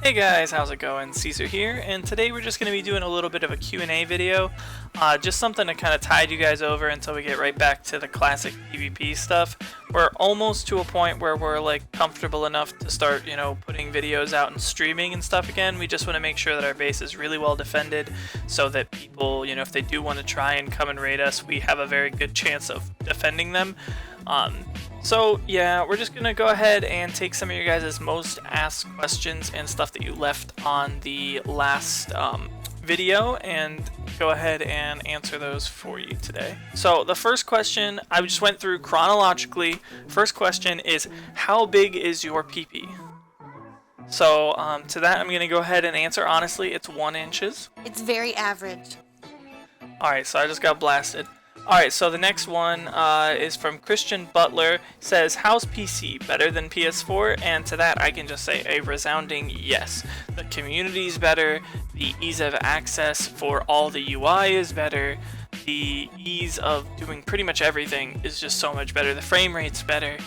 Hey guys, how's it going? Caesar here, and today we're just going to be doing a little bit of a Q&A video, just something to kind of tide you guys over until we get right back to the classic PvP stuff. We're almost to a point where we're like comfortable enough to start, putting videos out and streaming and stuff again. We just want to make sure that our base is really well defended so that people, if they do want to try and come and raid us, we have a very good chance of defending them. So yeah, we're just gonna go ahead and take some of your guys' most asked questions and stuff that you left on the last video and go ahead and answer those for you today. So the first question I just went through chronologically. First question is, how big is your PP? So to that I'm gonna go ahead and answer honestly. It's 1 inches. It's very average. Alright, so I just got blasted. Alright, so the next one is from Christian Butler. Says, how's PC? Better than PS4? And to that I can just say a resounding yes. The community's better, the ease of access for all the UI is better, the ease of doing pretty much everything is just so much better, the frame rate's better,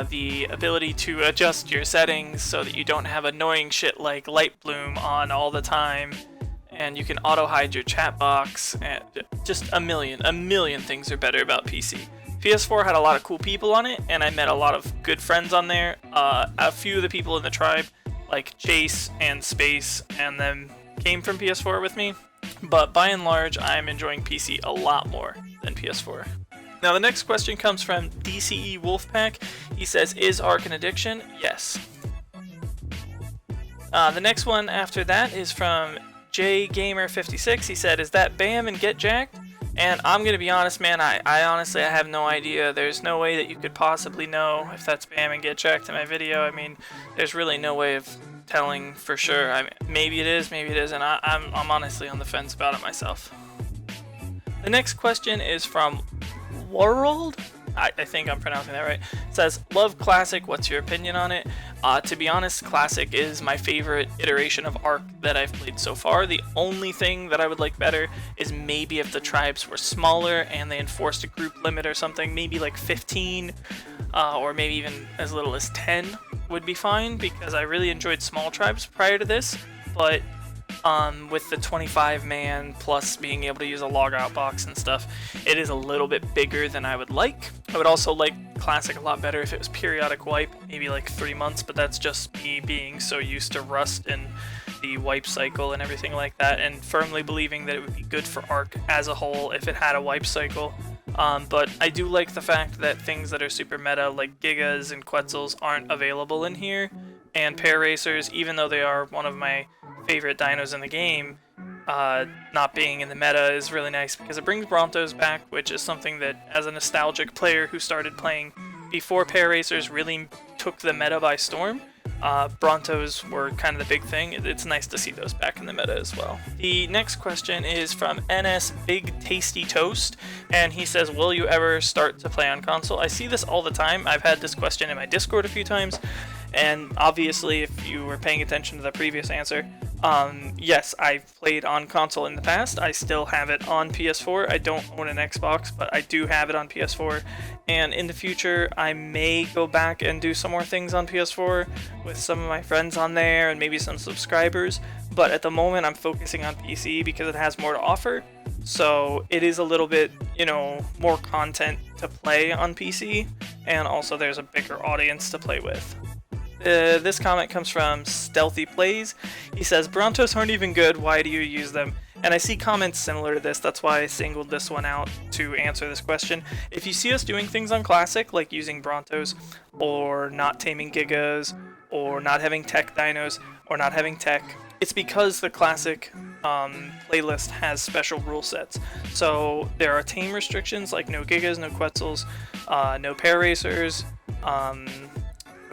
the ability to adjust your settings so that you don't have annoying shit like light bloom on all the time, and you can auto hide your chat box, and just a million things are better about PC. PS4 had a lot of cool people on it, and I met a lot of good friends on there. A few of the people in the tribe, like Chase and Space, and them came from PS4 with me, but by and large, I'm enjoying PC a lot more than PS4. Now the next question comes from DCE Wolfpack. He says, is Ark an addiction? Yes. The next one after that is from JGamer56. He said, is that BAM and get jacked? And I'm gonna be honest, man, I honestly have no idea. There's no way that you could possibly know if that's BAM and get jacked in my video. I mean, there's really no way of telling for sure. I mean, maybe it is, maybe it isn't. I'm honestly on the fence about it myself. The next question is from World. I think I'm pronouncing that right. It says, love Classic, what's your opinion on it? To be honest, Classic is my favorite iteration of Ark that I've played so far. The only thing that I would like better is maybe if the tribes were smaller and they enforced a group limit or something, maybe like 15 or maybe even as little as 10 would be fine, because I really enjoyed small tribes prior to this, but with the 25-man plus being able to use a logout box and stuff, it is a little bit bigger than I would like. I would also like Classic a lot better if it was periodic wipe, maybe like 3 months, but that's just me being so used to Rust and the wipe cycle and everything like that, and firmly believing that it would be good for Ark as a whole if it had a wipe cycle. But I do like the fact that things that are super meta like Gigas and Quetzals aren't available in here, and Pair Racers, even though they are one of my favorite dinos in the game, not being in the meta is really nice because it brings Brontos back, which is something that, as a nostalgic player who started playing before Pair Racers really took the meta by storm, Brontos were kind of the big thing. It's nice to see those back in the meta as well. The next question is from NS Big Tasty Toast, and he says, will you ever start to play on console? I see this all the time. I've had this question in my Discord a few times, and obviously if you were paying attention to the previous answer, yes, I've played on console in the past. I still have it on PS4. I don't own an Xbox, but I do have it on PS4. And in the future, I may go back and do some more things on PS4 with some of my friends on there and maybe some subscribers. But at the moment, I'm focusing on PC because it has more to offer. So it is a little bit, more content to play on PC. And also there's a bigger audience to play with. This comment comes from Stealthy Plays. He says, Brontos aren't even good, why do you use them? And I see comments similar to this, that's why I singled this one out to answer this question. If you see us doing things on Classic, like using Brontos, or not taming Gigas, or not having tech dinos, or not having tech, it's because the Classic playlist has special rule sets. So there are tame restrictions, like no Gigas, no Quetzals, no Pair Racers,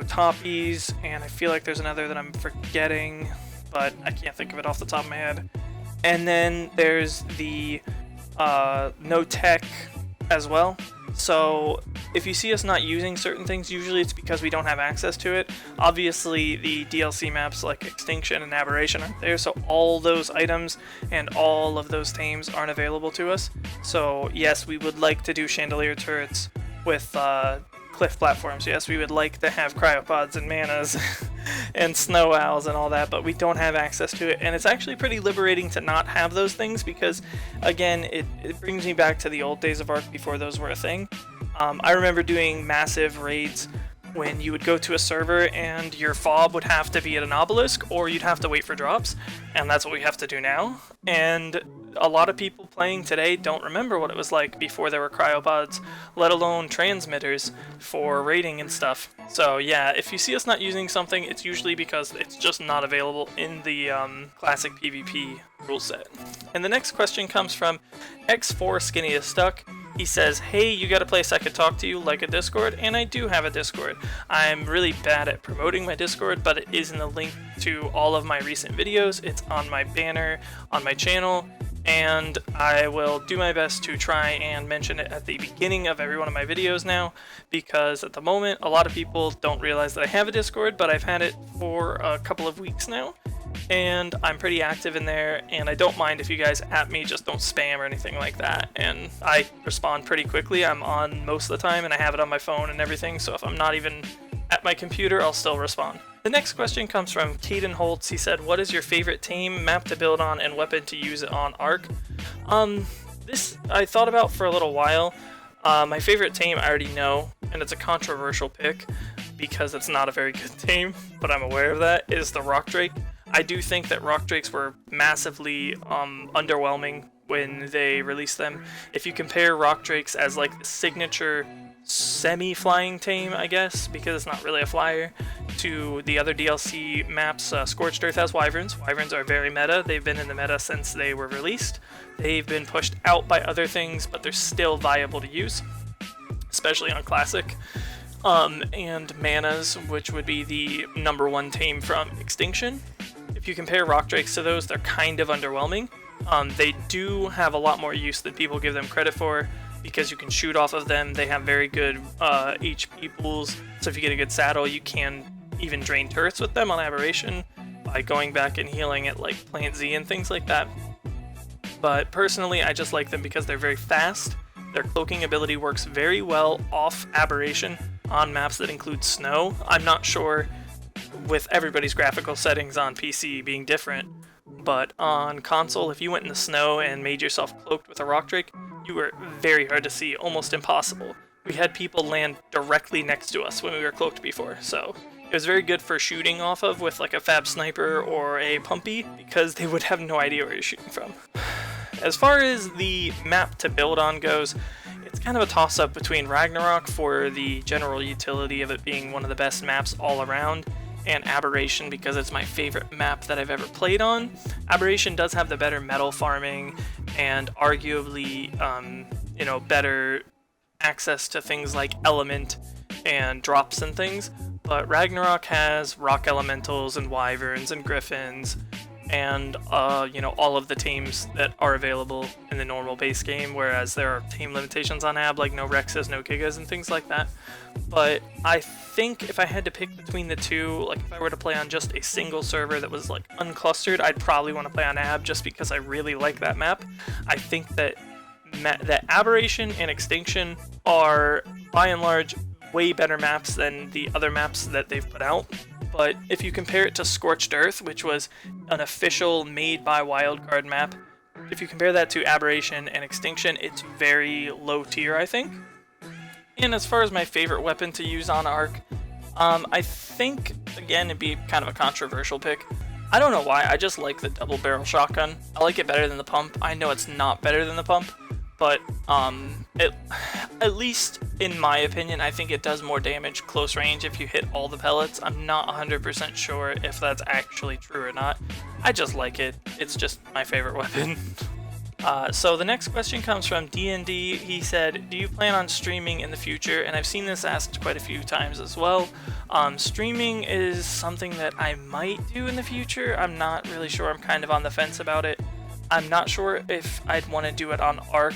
Toppies, and I feel like there's another that I'm forgetting, but I can't think of it off the top of my head. And then there's the no tech as well. So if you see us not using certain things, usually it's because we don't have access to it. Obviously the DLC maps like Extinction and Aberration aren't there, so all those items and all of those tames aren't available to us. So yes, we would like to do Chandelier turrets with cliff platforms. Yes, we would like to have cryopods and manas and snow owls and all that, but we don't have access to it. And it's actually pretty liberating to not have those things because, again, it brings me back to the old days of Ark before those were a thing. I remember doing massive raids when you would go to a server and your fob would have to be at an obelisk or you'd have to wait for drops, and that's what we have to do now. And a lot of people playing today don't remember what it was like before there were cryopods, let alone transmitters for raiding and stuff. So yeah, if you see us not using something, it's usually because it's just not available in the classic PvP rule set. And the next question comes from X4 Skinny is Stuck. He says, hey, you gotta place I could talk to you like a Discord, and I do have a Discord. I'm really bad at promoting my Discord, but it is in the link to all of my recent videos. It's on my banner on my channel, and I will do my best to try and mention it at the beginning of every one of my videos now, because at the moment, a lot of people don't realize that I have a Discord, but I've had it for a couple of weeks now. And I'm pretty active in there, and I don't mind if you guys at me, just don't spam or anything like that, and I respond pretty quickly. I'm on most of the time and I have it on my phone and everything, so if I'm not even at my computer, I'll still respond. The next question comes from Caden Holtz. He said, what is your favorite tame, map to build on, and weapon to use it on Ark? This I thought about for a little while. My favorite tame I already know, and it's a controversial pick because it's not a very good tame, but I'm aware of that, is the Rock Drake. I do think that Rock Drakes were massively underwhelming when they released them. If you compare Rock Drakes as like the signature semi-flying tame, I guess, because it's not really a flyer, to the other DLC maps, Scorched Earth has Wyverns. Wyverns are very meta. They've been in the meta since they were released. They've been pushed out by other things, but they're still viable to use, especially on Classic. And Manas, which would be the #1 tame from Extinction. If you compare Rock Drakes to those, they're kind of underwhelming. They do have a lot more use than people give them credit for, because you can shoot off of them. They have very good HP pools, so if you get a good saddle, you can even drain turrets with them on Aberration by going back and healing at like Plant Z and things like that. But personally, I just like them because they're very fast. Their cloaking ability works very well off Aberration on maps that include snow. I'm not sure with everybody's graphical settings on PC being different, but on console, if you went in the snow and made yourself cloaked with a Rock Drake, you were very hard to see, almost impossible. We had people land directly next to us when we were cloaked before, so it was very good for shooting off of with like a Fab Sniper or a Pumpy, because they would have no idea where you're shooting from. As far as the map to build on goes, it's kind of a toss-up between Ragnarok for the general utility of it being one of the best maps all around, and Aberration because it's my favorite map that I've ever played on. Aberration does have the better metal farming and arguably, better access to things like element and drops and things, but Ragnarok has rock elementals and wyverns and griffins and all of the tames that are available in the normal base game, whereas there are tame limitations on Ab, like no Rexes, no Gigas, and things like that. But I think if I had to pick between the two, like if I were to play on just a single server that was like unclustered, I'd probably want to play on Ab just because I really like that map. I think that Aberration and Extinction are, by and large, way better maps than the other maps that they've put out. But if you compare it to Scorched Earth, which was an official made by Wildcard map, if you compare that to Aberration and Extinction, it's very low tier, I think. And as far as my favorite weapon to use on Ark, I think, again, it'd be kind of a controversial pick. I don't know why, I just like the double barrel shotgun. I like it better than the pump. I know it's not better than the pump, but at least in my opinion, I think it does more damage close range if you hit all the pellets. I'm not 100% sure if that's actually true or not. I just like it. It's just my favorite weapon. So the next question comes from D&D. He said, do you plan on streaming in the future? And I've seen this asked quite a few times as well. Streaming is something that I might do in the future. I'm not really sure. I'm kind of on the fence about it. I'm not sure if I'd want to do it on Ark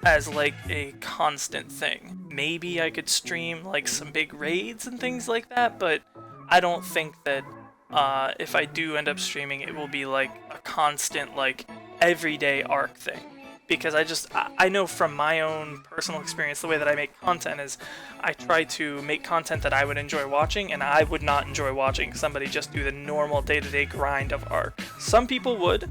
as like a constant thing. Maybe I could stream like some big raids and things like that, but I don't think that if I do end up streaming, it will be like a constant, like everyday Ark thing. because I know from my own personal experience, the way that I make content is I try to make content that I would enjoy watching, and I would not enjoy watching somebody just do the normal day-to-day grind of Ark. Some people would,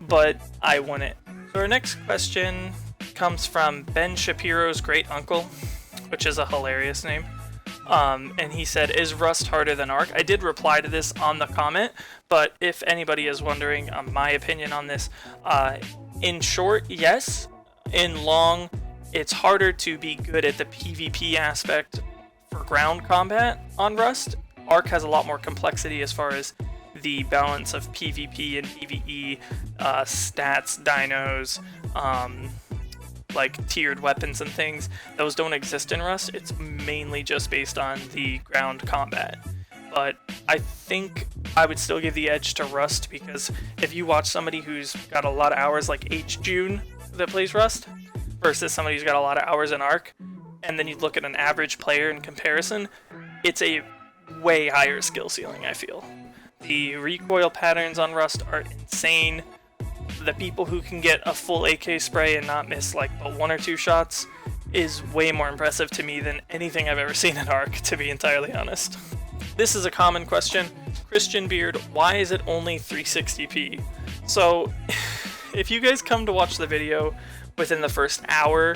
but I wouldn't. So our next question comes from Ben Shapiro's great uncle, which is a hilarious name. And he said, is Rust harder than Ark? I did reply to this on the comment, but if anybody is wondering my opinion on this, in short, yes. In long, it's harder to be good at the PvP aspect for ground combat on Rust. Ark has a lot more complexity as far as the balance of PvP and PvE, stats, dinos, like tiered weapons and things. Those don't exist in Rust. It's mainly just based on the ground combat. But I think I would still give the edge to Rust, because if you watch somebody who's got a lot of hours like June that plays Rust versus somebody who's got a lot of hours in Ark, and then you look at an average player in comparison, it's a way higher skill ceiling, I feel. The recoil patterns on Rust are insane. The people who can get a full AK spray and not miss like but 1 or 2 shots is way more impressive to me than anything I've ever seen in Ark, to be entirely honest. This is a common question. Christian Beard, why is it only 360p? So, if you guys come to watch the video within the first hour,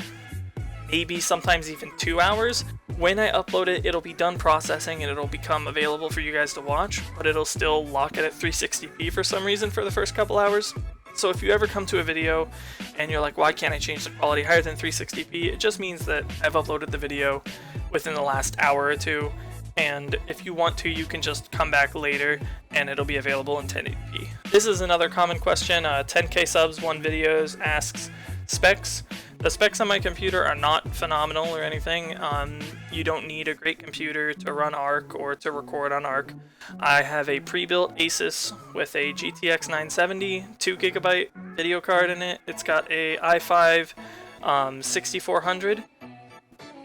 maybe sometimes even 2 hours, when I upload it, it'll be done processing and it'll become available for you guys to watch, but it'll still lock it at 360p for some reason for the first couple hours. So if you ever come to a video and you're like, why can't I change the quality higher than 360p? It just means that I've uploaded the video within the last hour or 2, and if you want to, you can just come back later and it'll be available in 1080p. This is another common question. 10k subs, 1 videos asks specs. The specs on my computer are not phenomenal or anything. You don't need a great computer to run Ark or to record on Ark. I have a pre-built Asus with a GTX 970, 2GB video card in it. It's got a i5 6400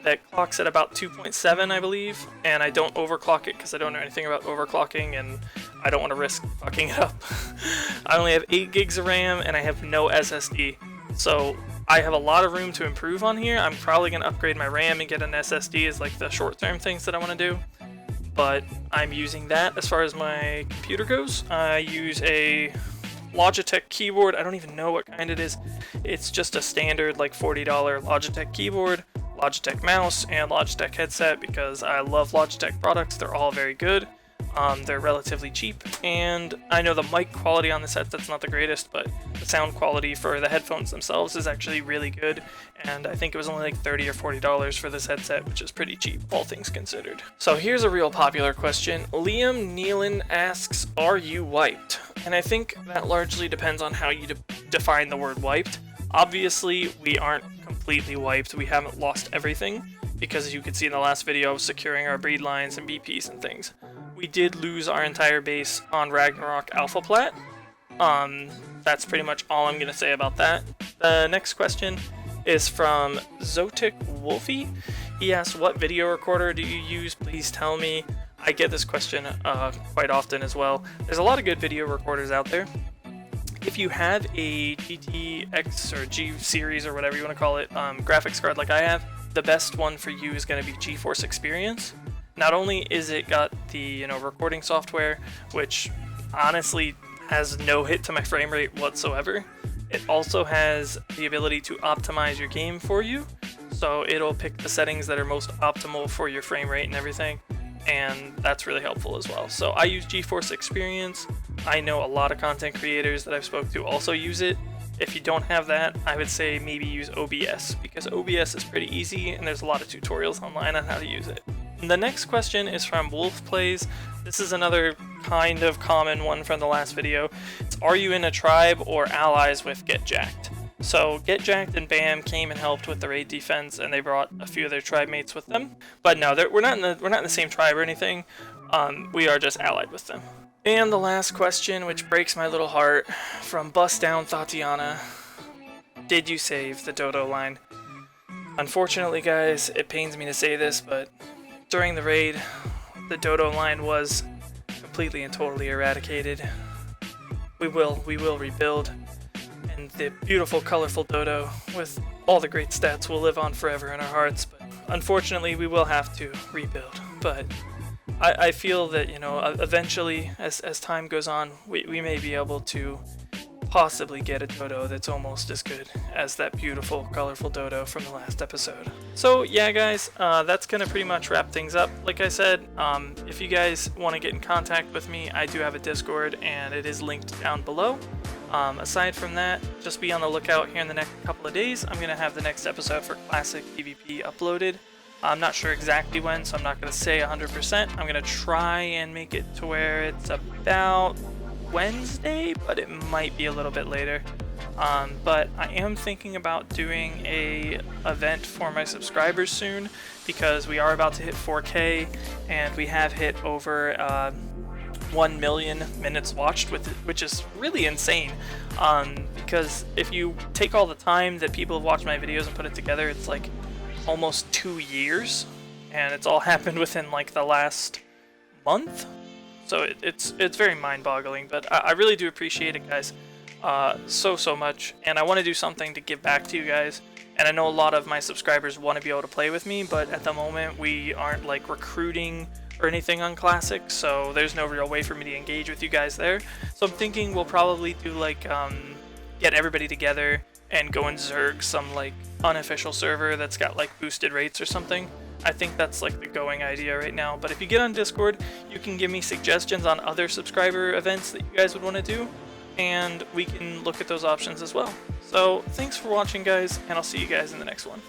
that clocks at about 2.7, I believe, and I don't overclock it because I don't know anything about overclocking and I don't want to risk fucking it up. I only have 8 gigs of RAM and I have no SSD, so I have a lot of room to improve on here. I'm probably going to upgrade my RAM and get an SSD as like the short-term things that I want to do, but I'm using that as far as my computer goes. I use a Logitech keyboard. I don't even know what kind it is. It's just a standard like $40 Logitech keyboard, Logitech mouse, and Logitech headset because I love Logitech products. They're all very good. They're relatively cheap, and I know the mic quality on this headset's not the greatest, but the sound quality for the headphones themselves is actually really good, and I think it was only like $30 or $40 for this headset, which is pretty cheap, all things considered. So here's a real popular question. Liam Nealon asks, are you wiped? And I think that largely depends on how you define the word wiped. Obviously, we aren't completely wiped. We haven't lost everything, because as you could see in the last video, securing our breed lines and BPs and things. We did lose our entire base on Ragnarok Alpha Plat. That's pretty much all I'm going to say about that. The next question is from Zotic Wolfie. He asked, what video recorder do you use? Please tell me. I get this question quite often as well. There's a lot of good video recorders out there. If you have a GTX or G series or whatever you want to call it, graphics card like I have, the best one for you is going to be GeForce Experience. Not only is it got the recording software, which honestly has no hit to my frame rate whatsoever, it also has the ability to optimize your game for you. So it'll pick the settings that are most optimal for your frame rate and everything, and that's really helpful as well. So I use GeForce Experience. I know a lot of content creators that I've spoke to also use it. If you don't have that, I would say maybe use OBS, because OBS is pretty easy and there's a lot of tutorials online on how to use it. The next question is from Wolf Plays. This is another kind of common one from the last video. It's, are you in a tribe or allies with Get Jacked? So Get Jacked and BAM came and helped with the raid defense, and they brought a few of their tribe mates with them. But no, we're not in the same tribe or anything. We are just allied with them. And the last question, which breaks my little heart, from Bust Down Tatiana. Did you save the dodo line? Unfortunately, guys, it pains me to say this, but during the raid, the dodo line was completely and totally eradicated. We will rebuild. and the beautiful, colorful dodo with all the great stats will live on forever in our hearts. But unfortunately, we will have to rebuild. But I feel that, you know, eventually, as time goes on, we may be able to possibly get a dodo that's almost as good as that beautiful, colorful dodo from the last episode. So yeah, guys, that's gonna pretty much wrap things up. Like I said, if you guys want to get in contact with me, I do have a Discord, and it is linked down below. Aside from that, just be on the lookout here in the next couple of days. I'm gonna have the next episode for Classic PvP uploaded. I'm not sure exactly when, so I'm not gonna say 100%. I'm gonna try and make it to where it's about Wednesday, but it might be a little bit later. But I am thinking about doing a event for my subscribers soon, because we are about to hit 4K, and we have hit over 1 million minutes watched, which is really insane. Because if you take all the time that people have watched my videos and put it together, it's like almost 2 years, and it's all happened within like the last month. So it's very mind-boggling, but I really do appreciate it, guys, so much, and I want to do something to give back to you guys. And I know a lot of my subscribers want to be able to play with me, but at the moment we aren't like recruiting or anything on Classic, so there's no real way for me to engage with you guys there. So I'm thinking we'll probably do like get everybody together and go and zerg some like unofficial server that's got like boosted rates or something. I think that's like the going idea right now. But if you get on Discord, you can give me suggestions on other subscriber events that you guys would want to do, and we can look at those options as well. So thanks for watching, guys, and I'll see you guys in the next one.